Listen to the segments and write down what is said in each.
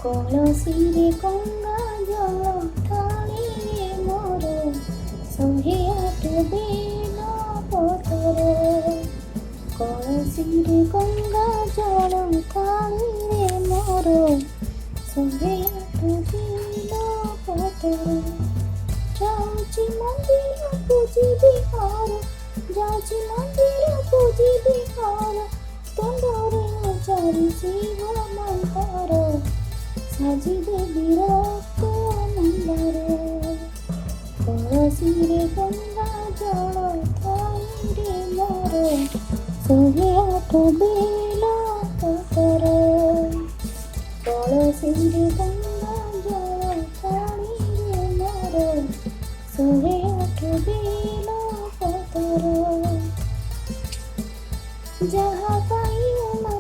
କଳସିରେ ଗଙ୍ଗା ଜଳ ଥାଳିରେ ମୋର 108 ବେଲ ପତର। କଳସିରେ ଗଙ୍ଗା ଜଳ ଥାଳିରେ ମୋର 108 ବେଲ ପତର। ଯାଉଛି ମନ୍ଦିର ପୂଜିବି ଘର, ଯାଉଛି ମନ୍ଦିର ପୂଜିବି ଘର, ତୁଣ୍ଡରେ ଉଚାରି ଶିବ ମନ୍ତ୍ର, ସାଜିଦେବି ରକ୍ତ ମନ୍ଦାର। କଳସିରେ ଗଙ୍ଗା ଜଳ ଥାଳିରେ ମୋର 108 ବେଲ ପତର। କଳସିରେ ଗଙ୍ଗା ଜଳ ଥାଳିରେ ମୋର 108 ବେଲ ପତର। ଯାହା ପାଇଲେ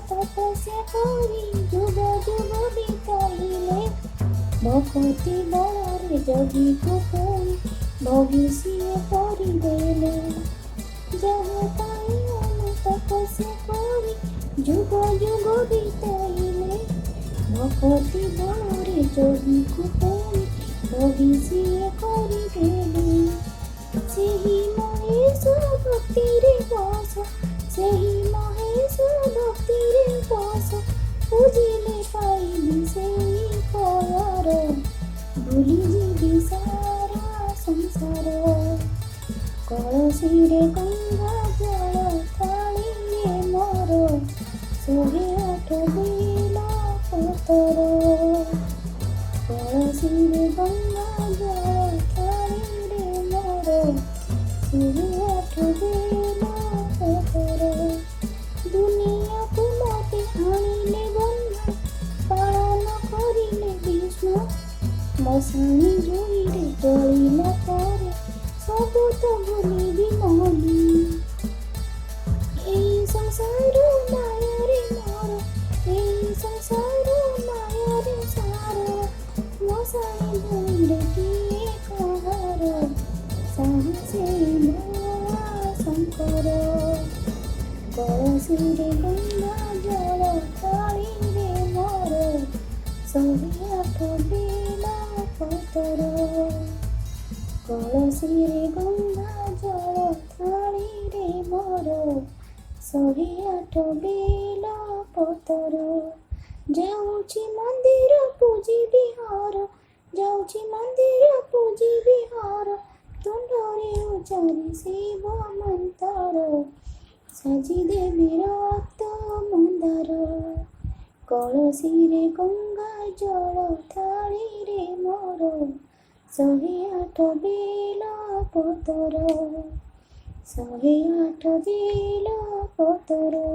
ତପସ୍ୟା କରି ଯୁଗ ଯୁଗ ବିତାଇଲେ, ଭକତି ବଳରେ ଜଗିକୁ ପୁଣି ଭୋଗୀ ସିଏ କରିଦେଲେ। ଯାହା ପାଇଲେ ତପସ୍ୟା କରି ଯୁଗ ଯୁଗ ବିତାଇଲେ, ଭକତି ବଳରେ ଜଗିକୁ ପୁଣି ଭୋଗୀ ସିଏ କରିଦେଲେ। ସେହି ମହେଶ ଭକ୍ତିରେ ବସ, ସେହି ମହେଶ ଭକ୍ତିରେ ବସ, ପୂଜିଲେ ପାଇବି ସେଇ ଫଳର, ଭୁଲିଯିବି ସାରା ସଂସାର। କଳସିରେ ଗଙ୍ଗା ଜଳ ଥାଳିରେ ମୋର 108 ବେଲ ପତର। କଳସିରେ ଗଙ୍ଗା ଜଳ ଥାଳିରେ ମୋର 108 ବେଲ ପତର। ଦୁନିଆକୁ ମୋତେ ଆଣିଲେ ବ୍ରହ୍ମା, ପାଳନ କରିଲେ ବିଷ୍ଣୁ, ମଶାଣି ଜୁଇରେ ଜଳିଲା ପରେ ସବୁ ତ ଭୁଲିବି ମନି। এই ସଂସାର ମାୟାରେ ମୋର, এই ସଂସାର ମାୟାରେ ସାର, ମଶାଣି ଜୁଇରେ କିଏ କାହାର, ସାହସେ ଭୋଳା ଶଙ୍କର। କଳସିରେ ଗଙ୍ଗା ଜଳ ଥାଳିରେ ମୋର 108 ବେଲ ପତର। କଳସିରେ ଗଙ୍ଗା ଜଳ ଥାଳିରେ ମୋର 108 ବେଲ ପତର। ଯାଉଛି ମନ୍ଦିର ପୂଜିବି ଘର, ଯାଉଛି ମନ୍ଦିର ପୂଜିବି ଘର, ତୁଣ୍ଡରେ ଉଚାରି ଶିବ ମନ୍ତ୍ର, ସାଜିଦେବି ରକ୍ତ ମନ୍ଦାର। କଳସିରେ ଗଙ୍ଗା ଜଳ ଥାଳିରେ ମୋର 108 ବେଲ ପତର, 108 ବେଲ ପତର।